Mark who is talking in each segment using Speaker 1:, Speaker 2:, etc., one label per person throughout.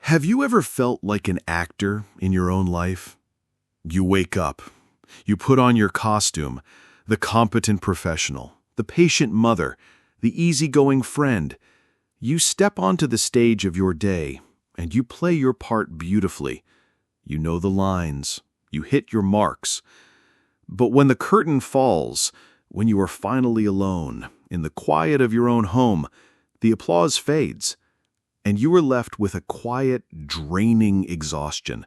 Speaker 1: Have you ever felt like an actor in your own life? You wake up, you put on your costume, the competent professional, the patient mother, the easygoing friend. You step onto the stage of your day, and you play your part beautifully. You know the lines, you hit your marks. But when the curtain falls, when you are finally alone, in the quiet of your own home, the applause fades, and you are left with a quiet, draining exhaustion,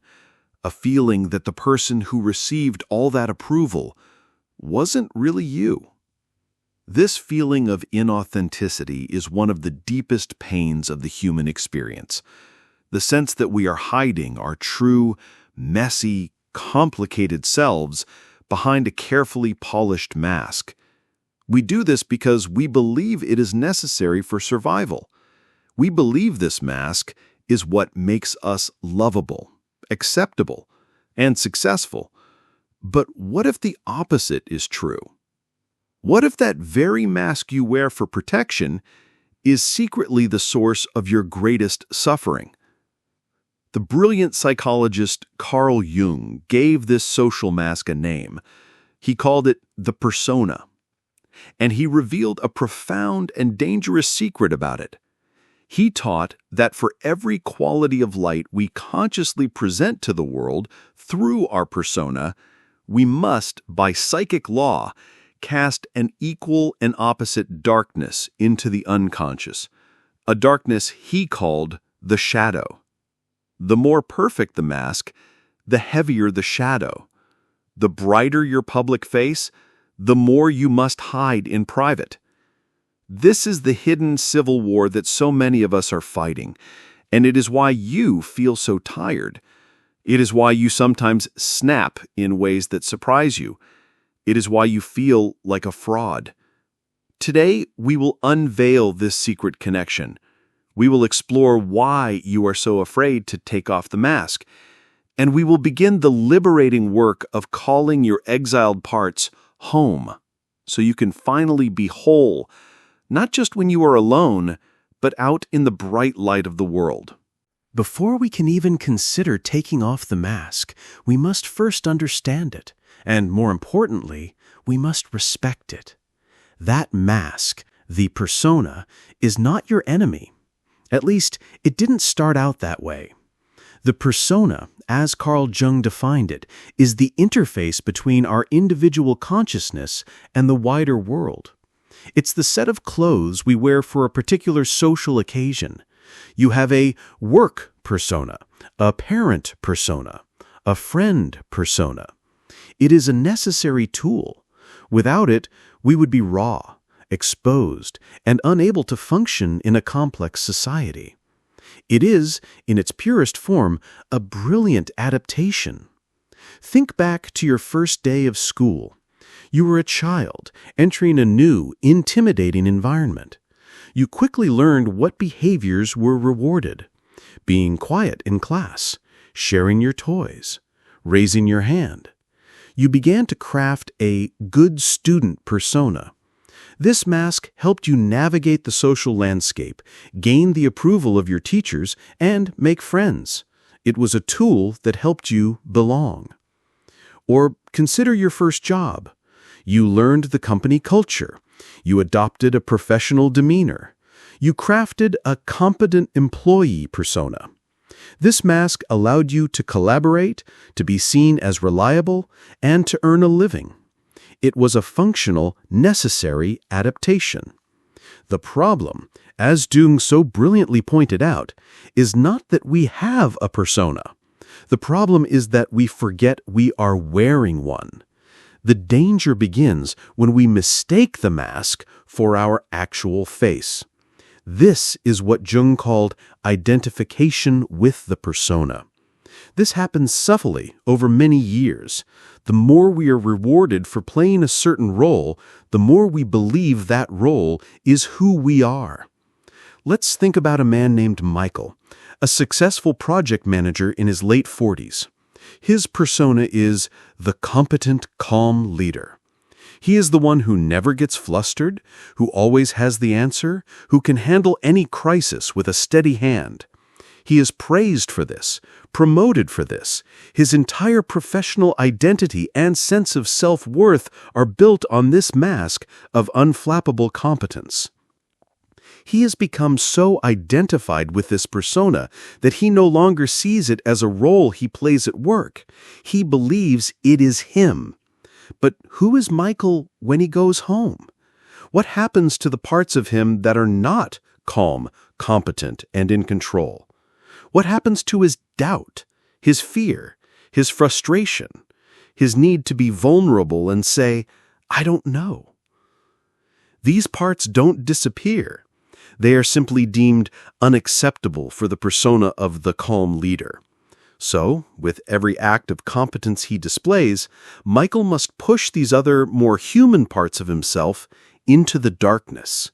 Speaker 1: a feeling that the person who received all that approval wasn't really you. This feeling of inauthenticity is one of the deepest pains of the human experience. The sense that we are hiding our true, messy, complicated selves behind a carefully polished mask. We do this because we believe it is necessary for survival. We believe this mask is what makes us lovable, acceptable, and successful. But what if the opposite is true? What if that very mask you wear for protection is secretly the source of your greatest suffering? The brilliant psychologist Carl Jung gave this social mask a name. He called it the persona. And he revealed a profound and dangerous secret about it. He taught that for every quality of light we consciously present to the world through our persona, we must, by psychic law, cast an equal and opposite darkness into the unconscious, a darkness he called the shadow. The more perfect the mask, the heavier the shadow. The brighter your public face, the more you must hide in private. This is the hidden civil war that so many of us are fighting, and it is why you feel so tired. It is why you sometimes snap in ways that surprise you. It is why you feel like a fraud. Today, we will unveil this secret connection. We will explore why you are so afraid to take off the mask, and we will begin the liberating work of calling your exiled parts home, so you can finally be whole, not just when you are alone, but out in the bright light of the world.
Speaker 2: Before we can even consider taking off the mask, we must first understand it, and more importantly, we must respect it. That mask, the persona, is not your enemy. At least, it didn't start out that way. The persona, as Carl Jung defined it, is the interface between our individual consciousness and the wider world. It's the set of clothes we wear for a particular social occasion. You have a work persona, a parent persona, a friend persona. It is a necessary tool. Without it, we would be raw, exposed, and unable to function in a complex society. It is, in its purest form, a brilliant adaptation. Think back to your first day of school. You were a child, entering a new, intimidating environment. You quickly learned what behaviors were rewarded. Being quiet in class, sharing your toys, raising your hand. You began to craft a good student persona. This mask helped you navigate the social landscape, gain the approval of your teachers, and make friends. It was a tool that helped you belong. Or consider your first job. You learned the company culture. You adopted a professional demeanor. You crafted a competent employee persona. This mask allowed you to collaborate, to be seen as reliable, and to earn a living. It was a functional, necessary adaptation. The problem, as Jung so brilliantly pointed out, is not that we have a persona. The problem is that we forget we are wearing one. The danger begins when we mistake the mask for our actual face. This is what Jung called identification with the persona. This happens subtly over many years. The more we are rewarded for playing a certain role, the more we believe that role is who we are. Let's think about a man named Michael, a successful project manager in his late 40s. His persona is the competent, calm leader. He is the one who never gets flustered, who always has the answer, who can handle any crisis with a steady hand. He is praised for this, promoted for this. His entire professional identity and sense of self-worth are built on this mask of unflappable competence. He has become so identified with this persona that he no longer sees it as a role he plays at work. He believes it is him. But who is Michael when he goes home? What happens to the parts of him that are not calm, competent, and in control? What happens to his doubt, his fear, his frustration, his need to be vulnerable and say, "I don't know"? These parts don't disappear. They are simply deemed unacceptable for the persona of the calm leader. So, with every act of competence he displays, Michael must push these other, more human parts of himself into the darkness.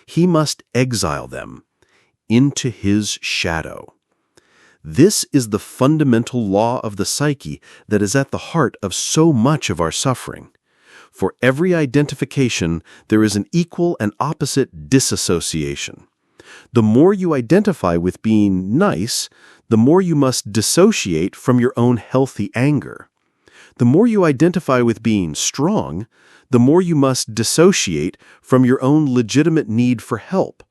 Speaker 2: He must exile them into his shadow. This is the fundamental law of the psyche that is at the heart of so much of our suffering. For every identification, there is an equal and opposite disassociation. The more you identify with being nice, the more you must dissociate from your own healthy anger. The more you identify with being strong, the more you must dissociate from your own legitimate need for help.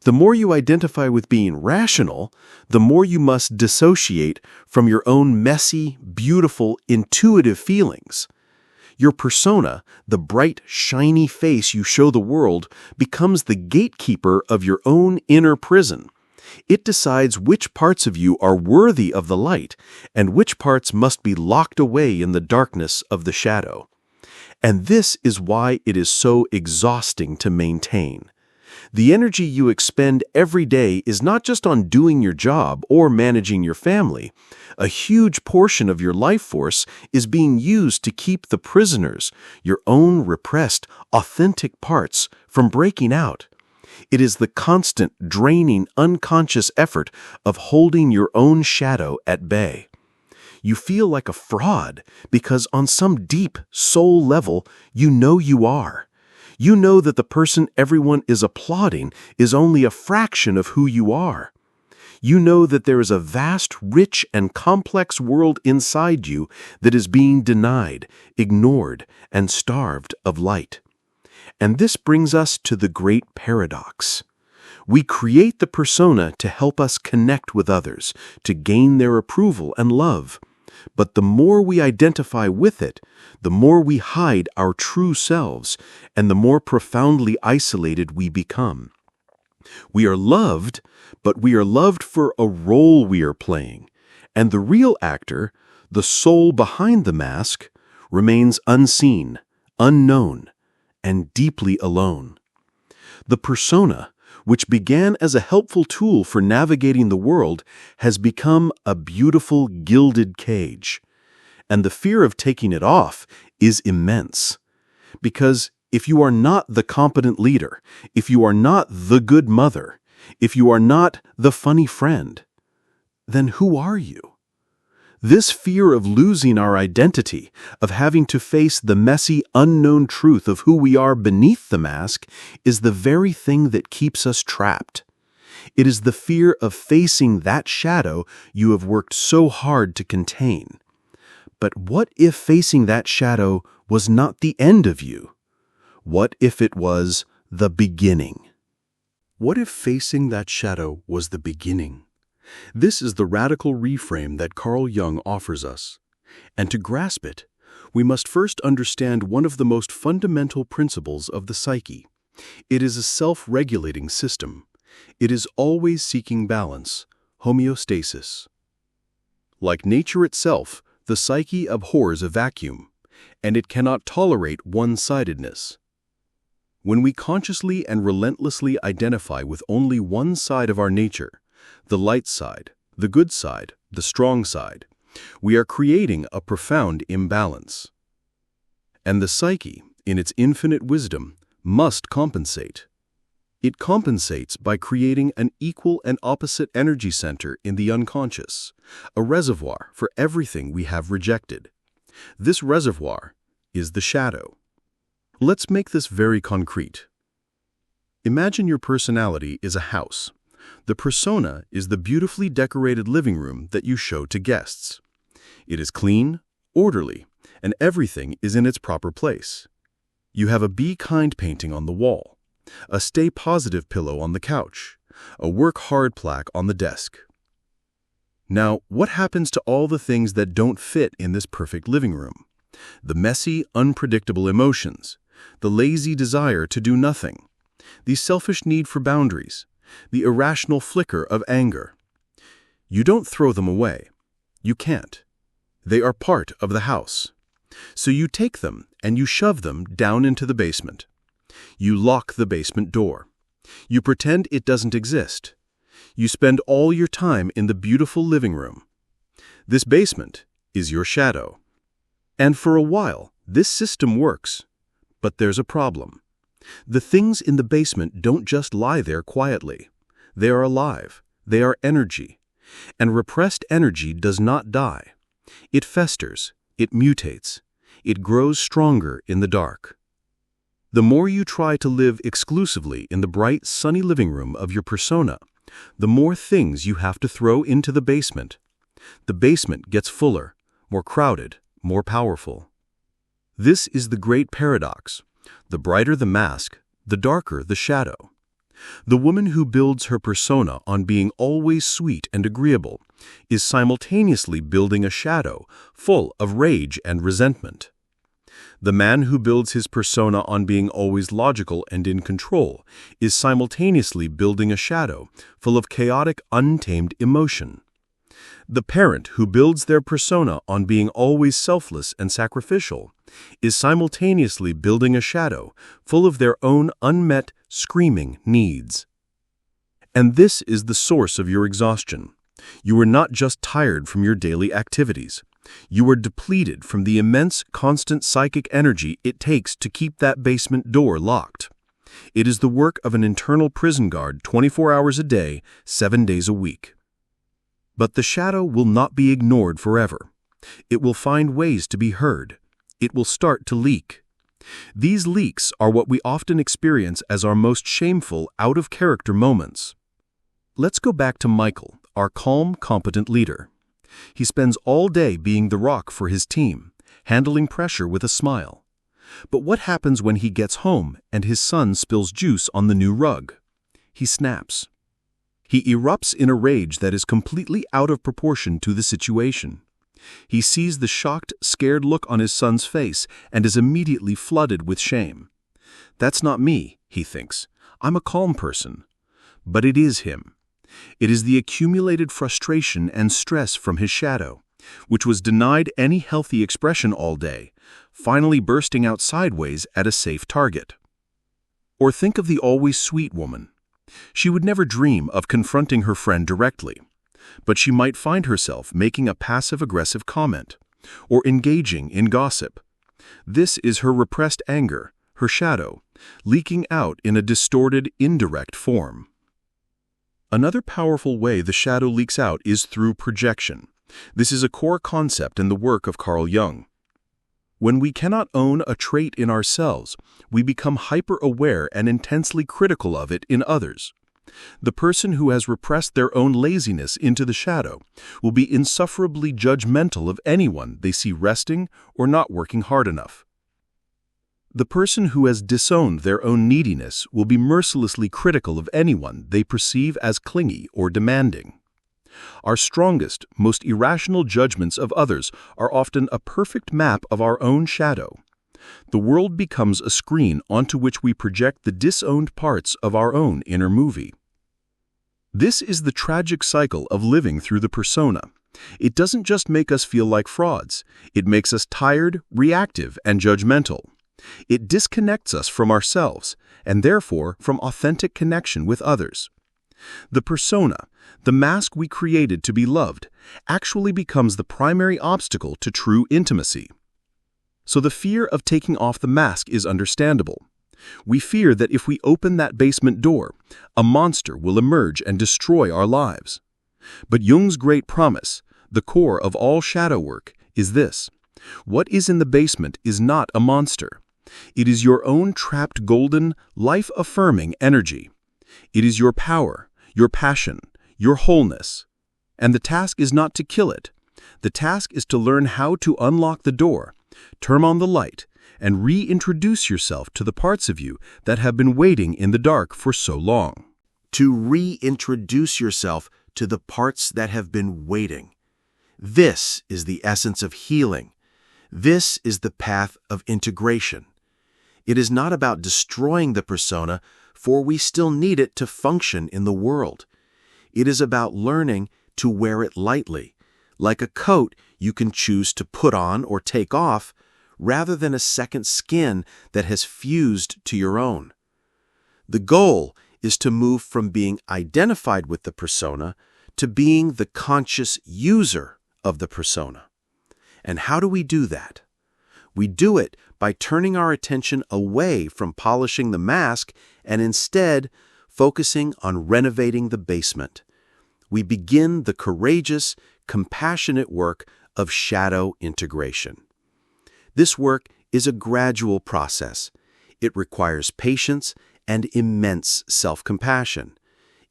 Speaker 2: The more you identify with being rational, the more you must dissociate from your own messy, beautiful, intuitive feelings. Your persona, the bright, shiny face you show the world, becomes the gatekeeper of your own inner prison. It decides which parts of you are worthy of the light and which parts must be locked away in the darkness of the shadow. And this is why it is so exhausting to maintain. The energy you expend every day is not just on doing your job or managing your family. A huge portion of your life force is being used to keep the prisoners, your own repressed, authentic parts, from breaking out. It is the constant, draining, unconscious effort of holding your own shadow at bay. You feel like a fraud because on some deep soul level, you know you are. You know that the person everyone is applauding is only a fraction of who you are. You know that there is a vast, rich, and complex world inside you that is being denied, ignored, and starved of light. And this brings us to the great paradox. We create the persona to help us connect with others, to gain their approval and love. But the more we identify with it, the more we hide our true selves, and the more profoundly isolated we become. We are loved, but we are loved for a role we are playing, and the real actor, the soul behind the mask, remains unseen, unknown, and deeply alone. The persona, which began as a helpful tool for navigating the world, has become a beautiful gilded cage. And the fear of taking it off is immense. Because if you are not the competent leader, if you are not the good mother, if you are not the funny friend, then who are you? This fear of losing our identity, of having to face the messy, unknown truth of who we are beneath the mask, is the very thing that keeps us trapped. It is the fear of facing that shadow you have worked so hard to contain. But what if facing that shadow was not the end of you? What if it was the beginning? What if facing that shadow was the beginning? This is the radical reframe that Carl Jung offers us. And to grasp it, we must first understand one of the most fundamental principles of the psyche. It is a self-regulating system. It is always seeking balance, homeostasis. Like nature itself, the psyche abhors a vacuum, and it cannot tolerate one-sidedness. When we consciously and relentlessly identify with only one side of our nature, the light side, the good side, the strong side, we are creating a profound imbalance. And the psyche, in its infinite wisdom, must compensate. It compensates by creating an equal and opposite energy center in the unconscious, a reservoir for everything we have rejected. This reservoir is the shadow. Let's make this very concrete. Imagine your personality is a house.
Speaker 3: The persona is the beautifully decorated living room that you show to guests. It is clean, orderly, and everything is in its proper place. You have a Be Kind painting on the wall, a Stay Positive pillow on the couch, a Work Hard plaque on the desk. Now, what happens to all the things that don't fit in this perfect living room? The messy, unpredictable emotions, the lazy desire to do nothing, the selfish need for boundaries, the irrational flicker of anger. You don't throw them away. You can't. They are part of the house. So you take them and you shove them down into the basement. You lock the basement door. You pretend it doesn't exist. You spend all your time in the beautiful living room. This basement is your shadow. And for a while, this system works. But there's a problem. The things in the basement don't just lie there quietly. They are alive. They are energy. And repressed energy does not die. It festers. It mutates. It grows stronger in the dark. The more you try to live exclusively in the bright, sunny living room of your persona, the more things you have to throw into the basement. The basement gets fuller, more crowded, more powerful. This is the great paradox. The brighter the mask, the darker the shadow. The woman who builds her persona on being always sweet and agreeable is simultaneously building a shadow full of rage and resentment. The man who builds his persona on being always logical and in control is simultaneously building a shadow full of chaotic, untamed emotion. The parent who builds their persona on being always selfless and sacrificial is simultaneously building a shadow full of their own unmet, screaming needs. And this is the source of your exhaustion. You are not just tired from your daily activities. You are depleted from the immense, constant psychic energy it takes to keep that basement door locked. It is the work of an internal prison guard 24 hours a day, 7 days a week. But the shadow will not be ignored forever. It will find ways to be heard. It will start to leak. These leaks are what we often experience as our most shameful, out-of-character moments. Let's go back to Michael, our calm, competent leader. He spends all day being the rock for his team, handling pressure with a smile. But what happens when he gets home and his son spills juice on the new rug? He snaps. He erupts in a rage that is completely out of proportion to the situation. He sees the shocked, scared look on his son's face and is immediately flooded with shame. That's not me, he thinks. I'm a calm person. But it is him. It is the accumulated frustration and stress from his shadow, which was denied any healthy expression all day, finally bursting out sideways at a safe target. Or think of the always sweet woman. She would never dream of confronting her friend directly, but she might find herself making a passive-aggressive comment, or engaging in gossip. This is her repressed anger, her shadow, leaking out in a distorted, indirect form. Another powerful way the shadow leaks out is through projection. This is a core concept in the work of Carl Jung. When we cannot own a trait in ourselves, we become hyper-aware and intensely critical of it in others. The person who has repressed their own laziness into the shadow will be insufferably judgmental of anyone they see resting or not working hard enough. The person who has disowned their own neediness will be mercilessly critical of anyone they perceive as clingy or demanding. Our strongest, most irrational judgments of others are often a perfect map of our own shadow. The world becomes a screen onto which we project the disowned parts of our own inner movie. This is the tragic cycle of living through the persona. It doesn't just make us feel like frauds. It makes us tired, reactive, and judgmental. It disconnects us from ourselves, and therefore from authentic connection with others. The persona, the mask we created to be loved, actually becomes the primary obstacle to true intimacy. So the fear of taking off the mask is understandable. We fear that if we open that basement door, a monster will emerge and destroy our lives. But Jung's great promise, the core of all shadow work, is this: what is in the basement is not a monster. It is your own trapped golden, life-affirming energy. It is your power, your passion, your wholeness. And the task is not to kill it. The task is to learn how to unlock the door, turn on the light, and reintroduce yourself to the parts of you that have been waiting in the dark for so long.
Speaker 1: To reintroduce yourself to the parts that have been waiting. This is the essence of healing. This is the path of integration. It is not about destroying the persona, for we still need it to function in the world. It is about learning to wear it lightly, like a coat you can choose to put on or take off, rather than a second skin that has fused to your own. The goal is to move from being identified with the persona to being the conscious user of the persona. And how do we do that? We do it by turning our attention away from polishing the mask and instead focusing on renovating the basement. We begin the courageous, compassionate work of shadow integration. This work is a gradual process. It requires patience and immense self-compassion.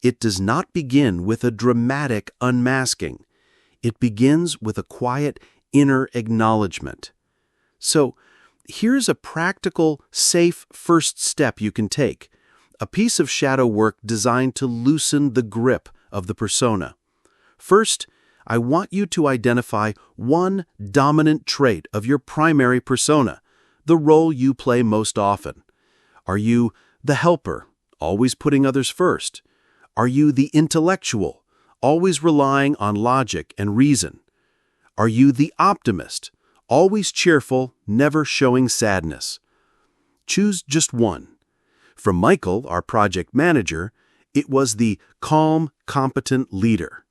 Speaker 1: It does not begin with a dramatic unmasking. It begins with a quiet inner acknowledgement. So, here's a practical, safe first step you can take. A piece of shadow work designed to loosen the grip of the persona. First, I want you to identify one dominant trait of your primary persona, the role you play most often. Are you the helper, always putting others first? Are you the intellectual, always relying on logic and reason? Are you the optimist, always cheerful, never showing sadness? Choose just one. For Michael, our project manager, it was the calm, competent leader.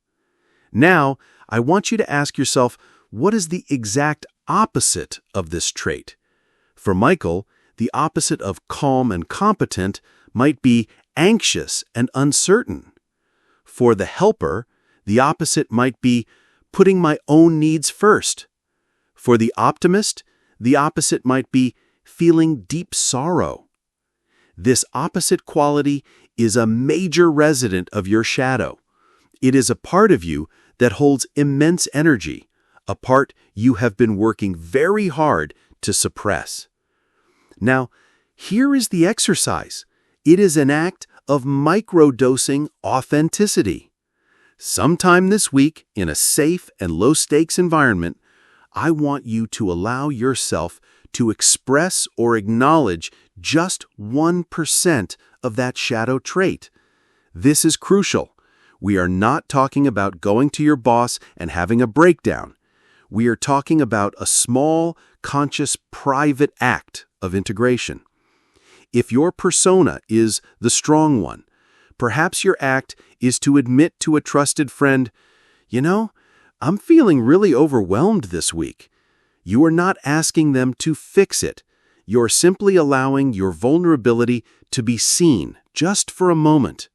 Speaker 1: Now, I want you to ask yourself, what is the exact opposite of this trait? For Michael, the opposite of calm and competent might be anxious and uncertain. For the helper, the opposite might be putting my own needs first. For the optimist, the opposite might be feeling deep sorrow. This opposite quality is a major resident of your shadow. It is a part of you that holds immense energy, a part you have been working very hard to suppress. Now, here is the exercise. It is an act of microdosing authenticity. Sometime this week, in a safe and low-stakes environment, I want you to allow yourself to express or acknowledge just 1% of that shadow trait. This is crucial. We are not talking about going to your boss and having a breakdown. We are talking about a small, conscious, private act of integration. If your persona is the strong one, perhaps your act is to admit to a trusted friend, I'm feeling really overwhelmed this week. You are not asking them to fix it. You're simply allowing your vulnerability to be seen just for a moment.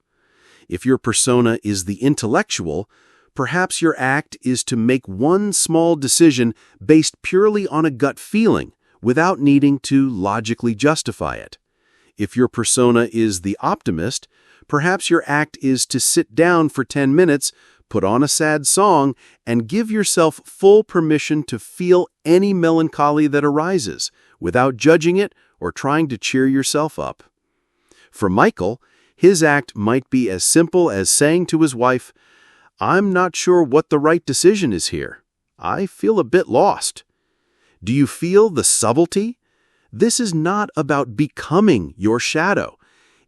Speaker 1: If your persona is the intellectual, perhaps your act is to make one small decision based purely on a gut feeling without needing to logically justify it. If your persona is the optimist, perhaps your act is to sit down for 10 minutes, put on a sad song, and give yourself full permission to feel any melancholy that arises, without judging it or trying to cheer yourself up. For Michael, his act might be as simple as saying to his wife, "I'm not sure what the right decision is here. I feel a bit lost." Do you feel the subtlety? This is not about becoming your shadow.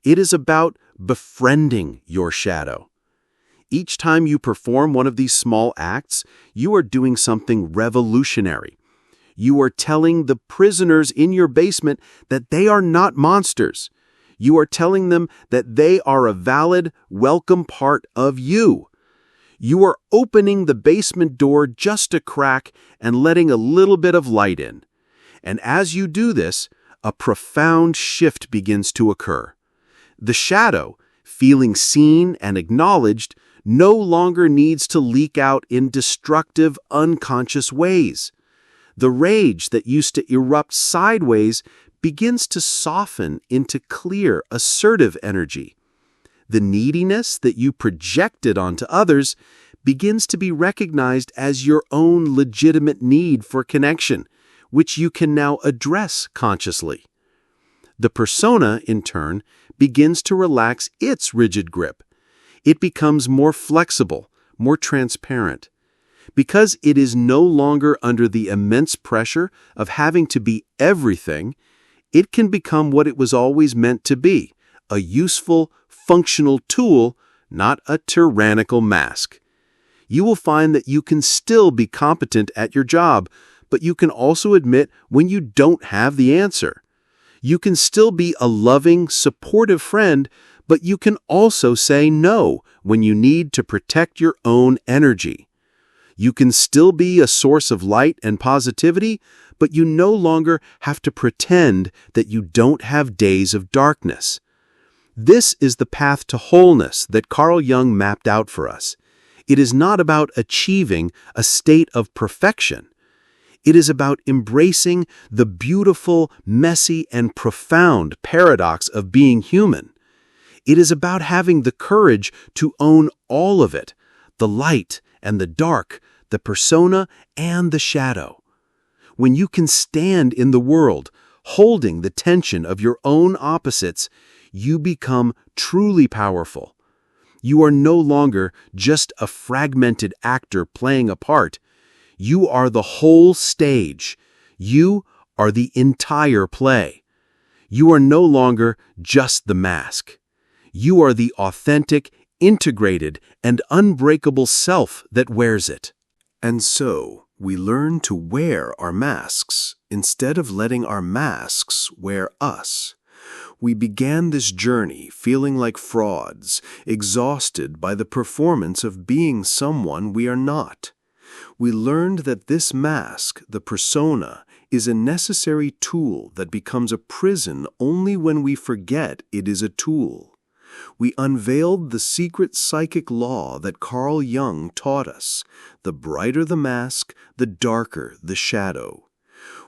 Speaker 1: It is about befriending your shadow. Each time you perform one of these small acts, you are doing something revolutionary. You are telling the prisoners in your basement that they are not monsters. You are telling them that they are a valid, welcome part of you. You are opening the basement door just a crack and letting a little bit of light in. And as you do this, a profound shift begins to occur. The shadow, feeling seen and acknowledged, no longer needs to leak out in destructive, unconscious ways. The rage that used to erupt sideways begins to soften into clear, assertive energy.
Speaker 3: The neediness that you projected onto others begins to be recognized as your own legitimate need for connection, which you can now address consciously. The persona, in turn, begins to relax its rigid grip. It becomes more flexible, more transparent. Because it is no longer under the immense pressure of having to be everything, it can become what it was always meant to be, a useful, functional tool, not a tyrannical mask. You will find that you can still be competent at your job, but you can also admit when you don't have the answer. You can still be a loving, supportive friend, but you can also say no when you need to protect your own energy. You can still be a source of light and positivity, but you no longer have to pretend that you don't have days of darkness. This is the path to wholeness that Carl Jung mapped out for us. It is not about achieving a state of perfection. It is about embracing the beautiful, messy, and profound paradox of being human. It is about having the courage to own all of it, the light and the dark, the persona and the shadow. When you can stand in the world, holding the tension of your own opposites, you become truly powerful. You are no longer just a fragmented actor playing a part. You are the whole stage. You are the entire play. You are no longer just the mask. You are the authentic, integrated, and unbreakable self that wears it.
Speaker 2: And so, we learn to wear our masks instead of letting our masks wear us. We began this journey feeling like frauds, exhausted by the performance of being someone we are not. We learned that this mask, the persona, is a necessary tool that becomes a prison only when we forget it is a tool. We unveiled the secret psychic law that Carl Jung taught us. The brighter the mask, the darker the shadow.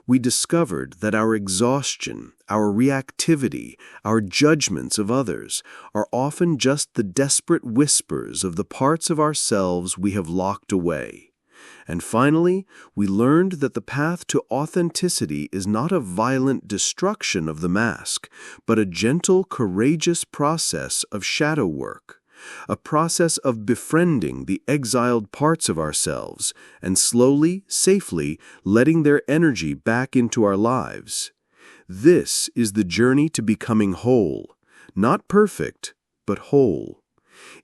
Speaker 2: We discovered that our exhaustion, our reactivity, our judgments of others are often just the desperate whispers of the parts of ourselves we have locked away. And finally, we learned that the path to authenticity is not a violent destruction of the mask, but a gentle, courageous process of shadow work, a process of befriending the exiled parts of ourselves and slowly, safely letting their energy back into our lives. This is the journey to becoming whole, not perfect, but whole.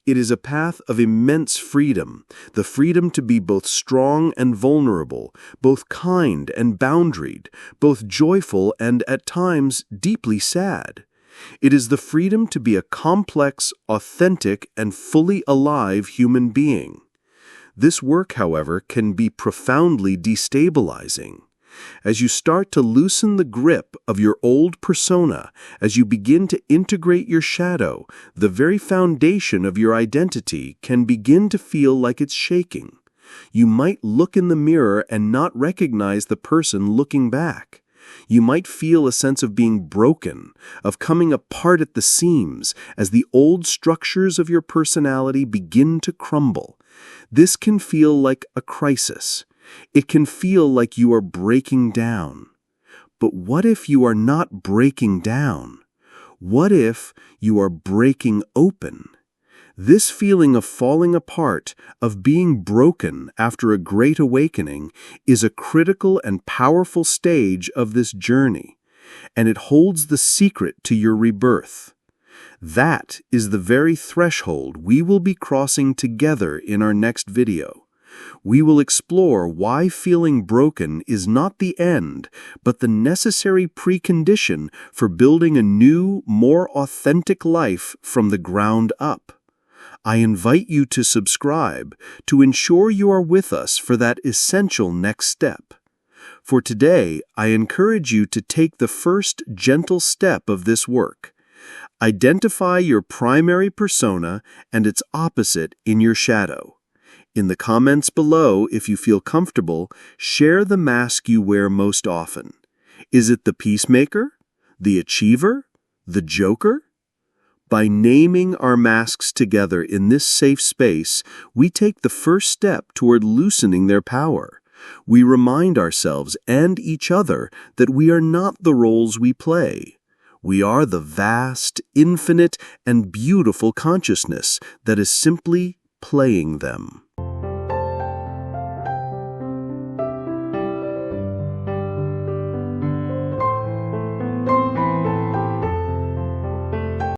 Speaker 2: It is a path of immense freedom, the freedom to be both strong and vulnerable, both kind and boundaried, both joyful and, at times, deeply sad. It is the freedom to be a complex, authentic, and fully alive human being. This work, however, can be profoundly destabilizing. As you start to loosen the grip of your old persona, as you begin to integrate your shadow, the very foundation of your identity can begin to feel like it's shaking. You might look in the mirror and not recognize the person looking back. You might feel a sense of being broken, of coming apart at the seams as the old structures of your personality begin to crumble. This can feel like a crisis. It can feel like you are breaking down. But what if you are not breaking down? What if you are breaking open? This feeling of falling apart, of being broken after a great awakening, is a critical and powerful stage of this journey, and it holds the secret to your rebirth. That is the very threshold we will be crossing together in our next video. We will explore why feeling broken is not the end, but the necessary precondition for building a new, more authentic life from the ground up. I invite you to subscribe to ensure you are with us for that essential next step. For today, I encourage you to take the first gentle step of this work. Identify your primary persona and its opposite in your shadow. In the comments below, if you feel comfortable, share the mask you wear most often. Is it the peacemaker? The achiever? The joker?
Speaker 1: By naming our masks together in this safe space, we take the first step toward loosening their power. We remind ourselves and each other that we are not the roles we play. We are the vast, infinite, and beautiful consciousness that is simply playing them.